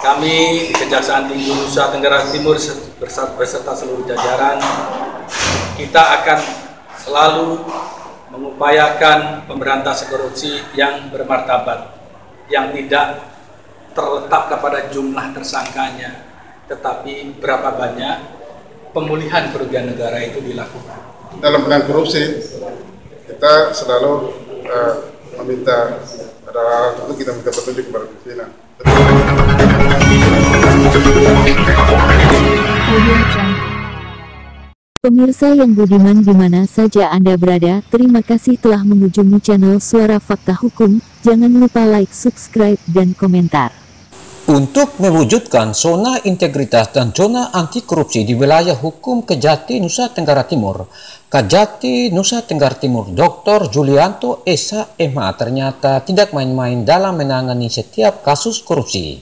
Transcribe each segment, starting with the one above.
Kami di Kejaksaan Tinggi Nusa Tenggara Timur beserta seluruh jajaran, kita akan selalu mengupayakan pemberantasan korupsi yang bermartabat, yang tidak terletak kepada jumlah tersangkanya, tetapi berapa banyak pemulihan kerugian negara itu dilakukan. Dalam penanganan korupsi, kita selalu meminta kita minta petunjuk kepada pimpinan. Pemirsa yang budiman di mana saja Anda berada, terima kasih telah mengunjungi channel Suara Fakta Hukum. Jangan lupa like, subscribe, dan komentar. Untuk mewujudkan zona integritas dan zona anti korupsi di wilayah hukum Kejati Nusa Tenggara Timur, Kejati Nusa Tenggara Timur Dr. Julianto Esa MH ternyata tidak main-main dalam menangani setiap kasus korupsi.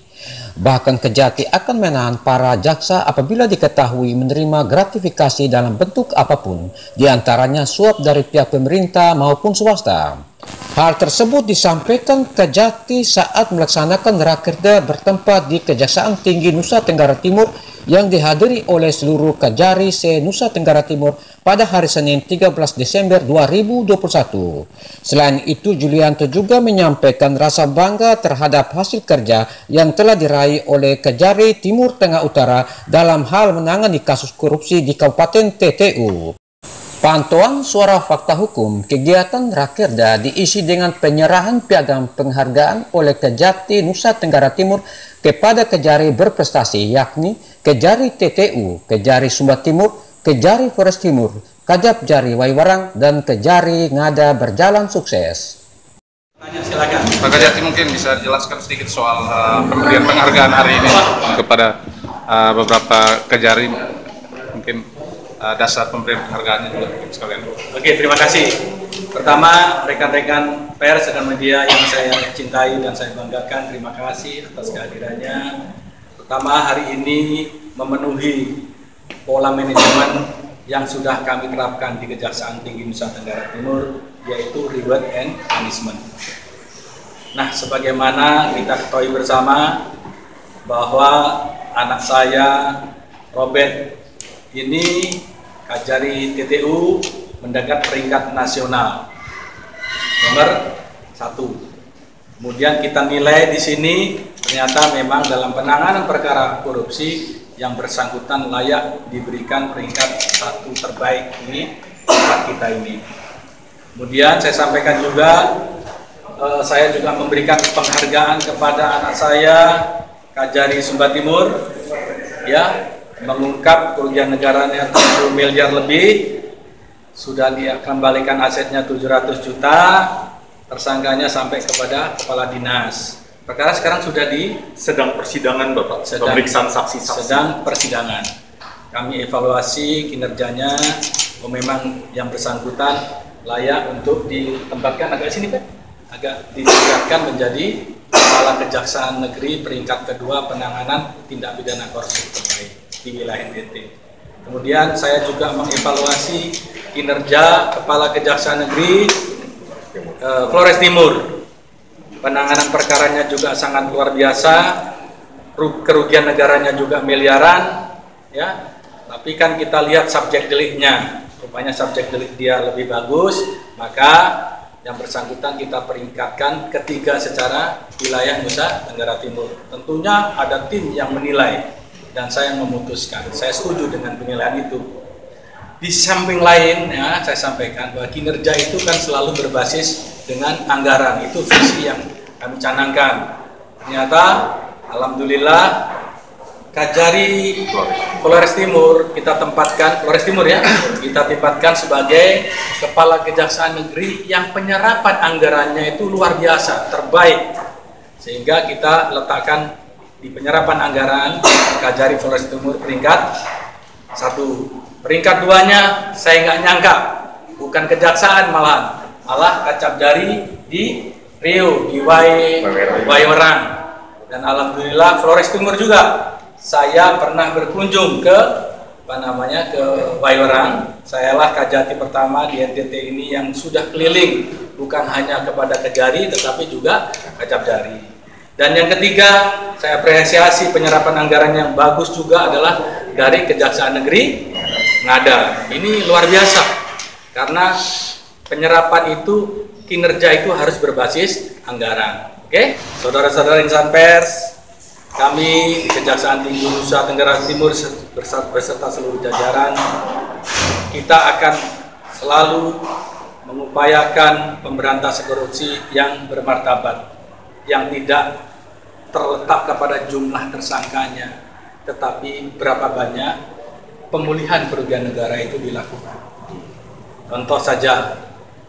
Bahkan Kejati akan menahan para jaksa apabila diketahui menerima gratifikasi dalam bentuk apapun, diantaranya suap dari pihak pemerintah maupun swasta. Hal tersebut disampaikan Kejati saat melaksanakan rakerda bertempat di Kejaksaan Tinggi Nusa Tenggara Timur yang dihadiri oleh seluruh Kejari se-Nusa Tenggara Timur pada hari Senin 13 Desember 2021. Selain itu, Julianto juga menyampaikan rasa bangga terhadap hasil kerja yang telah diraih oleh Kejari Timur Tengah Utara dalam hal menangani kasus korupsi di Kabupaten TTU. Pantauan Suara Fakta Hukum, kegiatan rakerda diisi dengan penyerahan piagam penghargaan oleh Kejati Nusa Tenggara Timur kepada Kejari berprestasi, yakni Kejari TTU, Kejari Sumba Timur, Kejari Flores Timur, Kajab-Jari Waiwarang, dan Kejari Ngada berjalan sukses. Silakan. Pak Kejati mungkin bisa jelaskan sedikit soal pemberian penghargaan hari ini kepada beberapa Kejari, mungkin dasar pemberian penghargaannya juga sekalian. Oke, terima kasih. Pertama, rekan-rekan pers dan media yang saya cintai dan saya banggakan, terima kasih atas kehadirannya. Pertama, hari ini memenuhi pola manajemen yang sudah kami terapkan di Kejaksaan Tinggi Nusa Tenggara Timur, yaitu reward and punishment. Nah, sebagaimana kita ketahui bersama bahwa anak saya, Robert, ini Kejari TTU mendapat peringkat nasional nomor 1. Kemudian kita nilai di sini ternyata memang dalam penanganan perkara korupsi yang bersangkutan layak diberikan peringkat 1 terbaik ini tempat kita ini. Kemudian saya sampaikan juga saya juga memberikan penghargaan kepada anak saya Kejari Sumba Timur, ya, mengungkap kerugian negaranya 70 miliar lebih, sudah dikembalikan asetnya 700 juta, tersangkanya sampai kepada kepala dinas. Perkara sekarang sudah sedang persidangan, Bapak. Pemeriksaan saksi-saksi. Sedang persidangan. Kami evaluasi kinerjanya, memang yang bersangkutan layak untuk ditempatkan agak sini, Pak. Agak ditingkatkan menjadi Kepala Kejaksaan Negeri peringkat kedua penanganan tindak pidana korupsi terbaik di wilayah NTT. Kemudian saya juga mengevaluasi kinerja Kepala Kejaksaan Negeri Flores Timur. Penanganan perkaranya juga sangat luar biasa, kerugian negaranya juga miliaran, ya. Tapi kan kita lihat subjek deliknya, rupanya subjek delik dia lebih bagus, maka yang bersangkutan kita peringkatkan ketiga secara wilayah Nusa Tenggara Timur. Tentunya ada tim yang menilai dan saya memutuskan, saya setuju dengan penilaian itu. Di samping lain, ya, saya sampaikan bahwa kinerja itu kan selalu berbasis dengan anggaran, itu visi yang kami canangkan. Ternyata, alhamdulillah, Kejari Flores Timur kita tempatkan, Flores Timur ya, kita tempatkan sebagai Kepala Kejaksaan Negeri yang penyerapan anggarannya itu luar biasa, terbaik. Sehingga kita letakkan di penyerapan anggaran Kejari Flores Timur peringkat 1. Peringkat 2-nya saya nggak nyangka, bukan kejaksaan malah Kajab-Jari di Riau, di Waiwarang. Dan alhamdulillah Flores Timur juga. Saya pernah berkunjung ke ke Waiwarang. Sayalah Kejati pertama di NTT ini yang sudah keliling, bukan hanya kepada Kejari tetapi juga Kajab-Jari. Dan yang ketiga, saya apresiasi penyerapan anggaran yang bagus juga adalah dari Kejaksaan Negeri Ngada. Ini luar biasa, karena penyerapan itu, kinerja itu harus berbasis anggaran. Oke, saudara-saudara insan pers, kami di Kejaksaan Tinggi Nusa Tenggara Timur beserta seluruh jajaran, kita akan selalu mengupayakan pemberantasan korupsi yang bermartabat, yang tidak terletak kepada jumlah tersangkanya, tetapi berapa banyak pemulihan kerugian negara itu dilakukan. Contoh saja,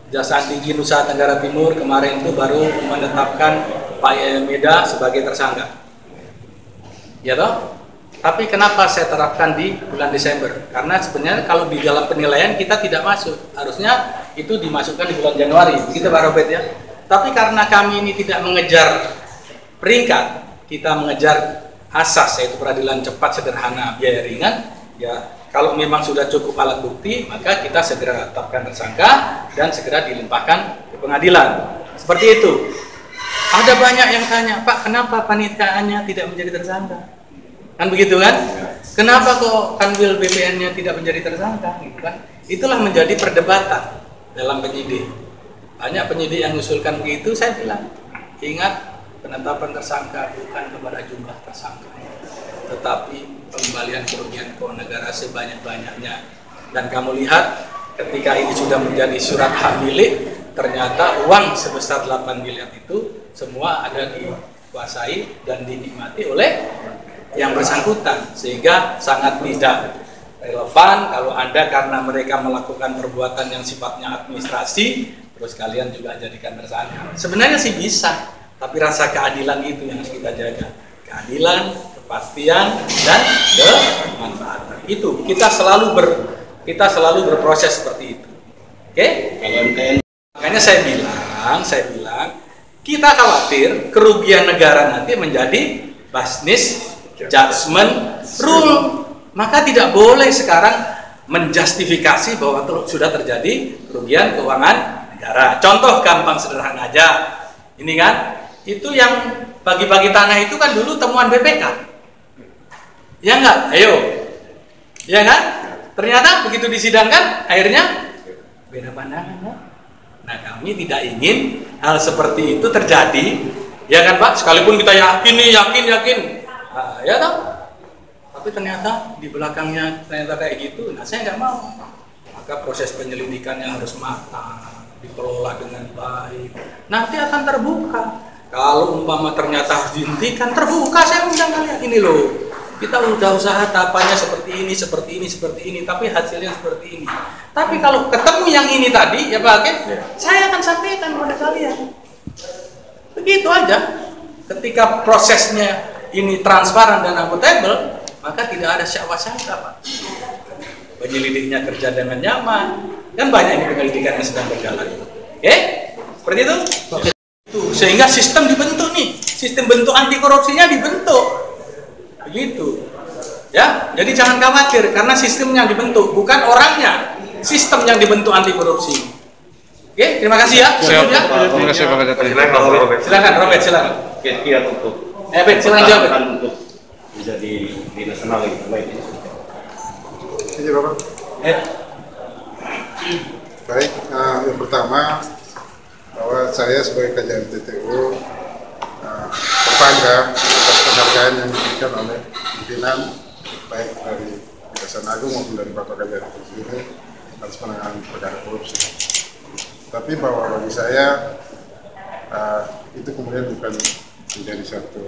Kejaksaan Tinggi Nusa Tenggara Timur kemarin itu baru menetapkan Pak Meda sebagai tersangka. Ya toh? Tapi kenapa saya terapkan di bulan Desember? Karena sebenarnya kalau di dalam penilaian kita tidak masuk. Harusnya itu dimasukkan di bulan Januari. Begitu Pak Robert ya. Tapi karena kami ini tidak mengejar peringkat, kita mengejar asas, yaitu peradilan cepat, sederhana, biaya ringan. Ya, kalau memang sudah cukup alat bukti, maka kita segera tetapkan tersangka dan segera dilimpahkan ke pengadilan. Seperti itu. Ada banyak yang tanya, Pak, kenapa panitiaannya tidak menjadi tersangka? Kan begitu kan? Kenapa kok kanwil BPN-nya tidak menjadi tersangka? Gitu kan? Itulah menjadi perdebatan dalam penyidik. Banyak penyidik yang mengusulkan begitu, saya bilang, ingat, penetapan tersangka bukan kepada jumlah tersangka, tetapi pengembalian kerugian keuangan negara sebanyak-banyaknya. Dan kamu lihat, ketika ini sudah menjadi surat hak milik, ternyata uang sebesar 8 miliar itu semua ada dikuasai dan dinikmati oleh yang bersangkutan, sehingga sangat tidak relevan kalau Anda karena mereka melakukan perbuatan yang sifatnya administrasi, terus kalian juga jadikan tersangka. Sebenarnya sih bisa, tapi rasa keadilan itu yang harus kita jaga. Keadilan, kepastian, dan kemanfaatan. Itu kita selalu berproses seperti itu. Oke? Makanya saya bilang kita khawatir kerugian negara nanti menjadi business judgment rule. Maka tidak boleh sekarang menjustifikasi bahwa sudah terjadi kerugian keuangan negara. Contoh gampang sederhana aja. Ini kan, itu yang bagi-bagi tanah itu kan dulu temuan BPK. Ya enggak? Ayo. Ya kan? Ternyata begitu disidangkan, akhirnya beda pandangan. Ya? Nah, kami tidak ingin hal seperti itu terjadi. Ya kan Pak? Sekalipun kita yakin. Nah, ya toh? Tapi ternyata di belakangnya ternyata kayak gitu. Nah, saya nggak mau. Maka proses penyelidikannya harus matang, dikelola dengan baik. Nanti akan terbuka. Kalau umpama ternyata harus dihentikan, terbuka, saya undang kalian. Ini loh, kita udah usaha tahapannya seperti ini, tapi hasilnya seperti ini. Tapi kalau ketemu yang ini tadi, ya Pak Hakim, saya akan sampaikan kepada kalian. Begitu aja. Ketika prosesnya ini transparan dan akuntabel, maka tidak ada syak-syak, Pak. Penyelidiknya kerja dengan nyaman. Kan banyak ini penyelidikan yang sedang berjalan. Oke? Seperti itu? Sehingga sistem dibentuk nih. Sistem bentuk anti korupsinya dibentuk. Begitu. Ya, jadi jangan khawatir karena sistemnya dibentuk, bukan orangnya. Sistem yang dibentuk anti korupsi. Oke, terima kasih ya. Siap. Terima kasih Pak Kajati. Silakan Robert, silakan. Kira-kira untuk Bet, silakan jawab. untuk bisa di nasional gitu, baik. Ini Bapak. Baik, yang pertama bahwa saya sebagai kajian TTU berbangga atas penghargaan yang diberikan oleh pimpinan baik dari Kejaksaan Agung maupun dari Bapak Kajian itu sendiri atas penanganan perkara korupsi. Tapi bahwa bagi saya itu kemudian bukan menjadi satu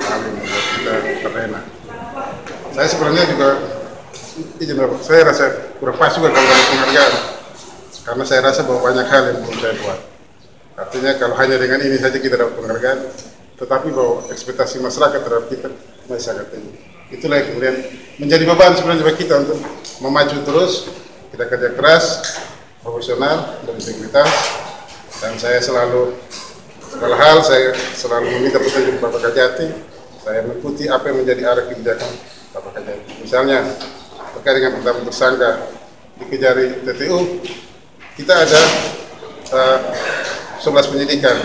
hal yang membuat kita terlena. Saya sebenarnya juga saya rasa kurang pas juga kalau dapat penghargaan, karena saya rasa bahwa banyak hal yang belum saya buat. Artinya kalau hanya dengan ini saja kita dapat penghargaan, tetapi bahwa ekspektasi masyarakat terhadap kita masih sangat tinggi. Itulah yang kemudian menjadi beban sebenarnya bagi kita untuk memacu terus. Kita kerja keras, profesional, dan integritas. Dan saya selalu, segala hal saya selalu meminta petunjuk Bapak Kajati. Saya mengikuti apa yang menjadi arah kebijakan Bapak Kajati. Misalnya terkait dengan penetapan tersangka di Kejari TTU, kita ada 11 penyidikan.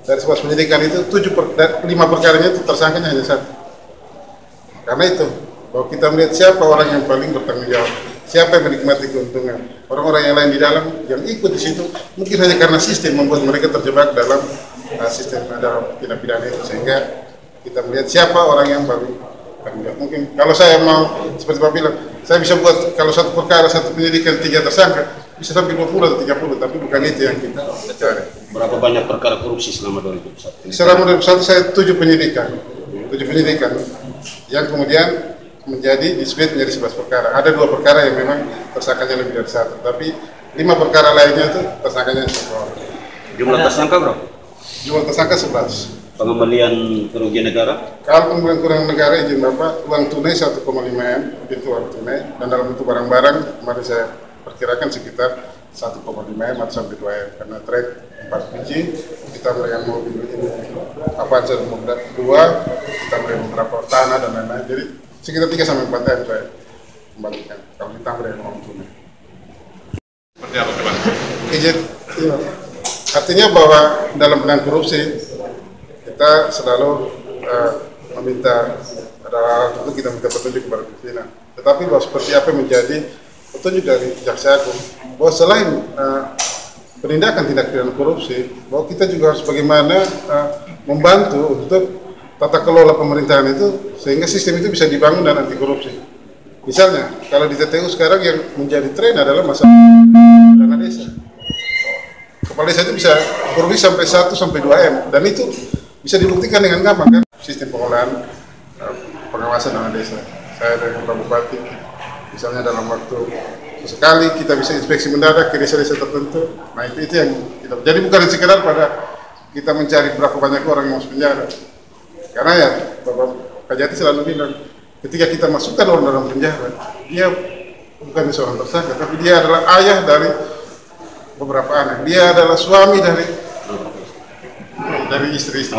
dari 11 penyidikan itu 5 perkaranya itu tersangkanya hanya 1. Karena itu, bahwa kita melihat siapa orang yang paling bertanggung jawab, siapa yang menikmati keuntungan. Orang-orang yang lain di dalam yang ikut di situ mungkin hanya karena sistem membuat mereka terjebak dalam sistem dalam tindak pidana itu, sehingga kita melihat siapa orang yang paling bertanggung jawab. Mungkin kalau saya mau seperti Pak bilang, saya bisa buat kalau satu perkara, satu penyidikan 3 tersangka bisa sampai 20 atau 30, tapi bukan itu yang kita cari. Berapa banyak perkara korupsi selama 2021? Selama 2021 saya 7 penyidikan, yang kemudian menjadi dispute menjadi 11 perkara. Ada 2 perkara yang memang tersangkanya lebih dari 1, tapi 5 perkara lainnya itu tersangkanya 1 orang. Jumlah tersangka berapa? Jumlah tersangka 11. Pengembalian kerugian negara? Kalau pengembalian kerugian negara izin Bapak, uang tunai 1,5 M, itu uang tunai, dan dalam bentuk barang-barang kemarin saya perkirakan sekitar 1,5 M atau sampai 2 M, karena trade 4 biji, kita melihat mobil ini, Avanza 2, kita melihat beberapa tanah dan lain-lain, jadi sekitar 3 sampai 4 M saya kembalikan, kalau ditambah dengan uang tunai. Seperti apa coba? Izin, iya. Artinya bahwa dalam penanganan korupsi kita selalu meminta pada tentu kita minta petunjuk kepada pimpinan. Tetapi bahwa seperti apa menjadi petunjuk dari Jaksa Agung, bahwa selain penindakan tindak pidana korupsi, bahwa kita juga harus bagaimana membantu untuk tata kelola pemerintahan itu sehingga sistem itu bisa dibangun dan anti korupsi. Misalnya kalau di TTU sekarang yang menjadi tren adalah masalah dana desa. Kepala desa itu bisa korupsi sampai 1 sampai 2 M, dan itu bisa dibuktikan dengan gampang kan, sistem pengolahan pengawasan dana desa. Saya dari Pak Bupati, misalnya dalam waktu sekali kita bisa inspeksi mendadak ke desa-desa tertentu. Nah itu yang kita, jadi bukan sekedar pada kita mencari berapa banyak orang yang masuk penjara. Karena ya Bapak Kajati selalu bilang, ketika kita masukkan orang dalam penjara, dia bukan seorang tersangka, tapi dia adalah ayah dari beberapa anak, dia adalah suami dari istri-istri.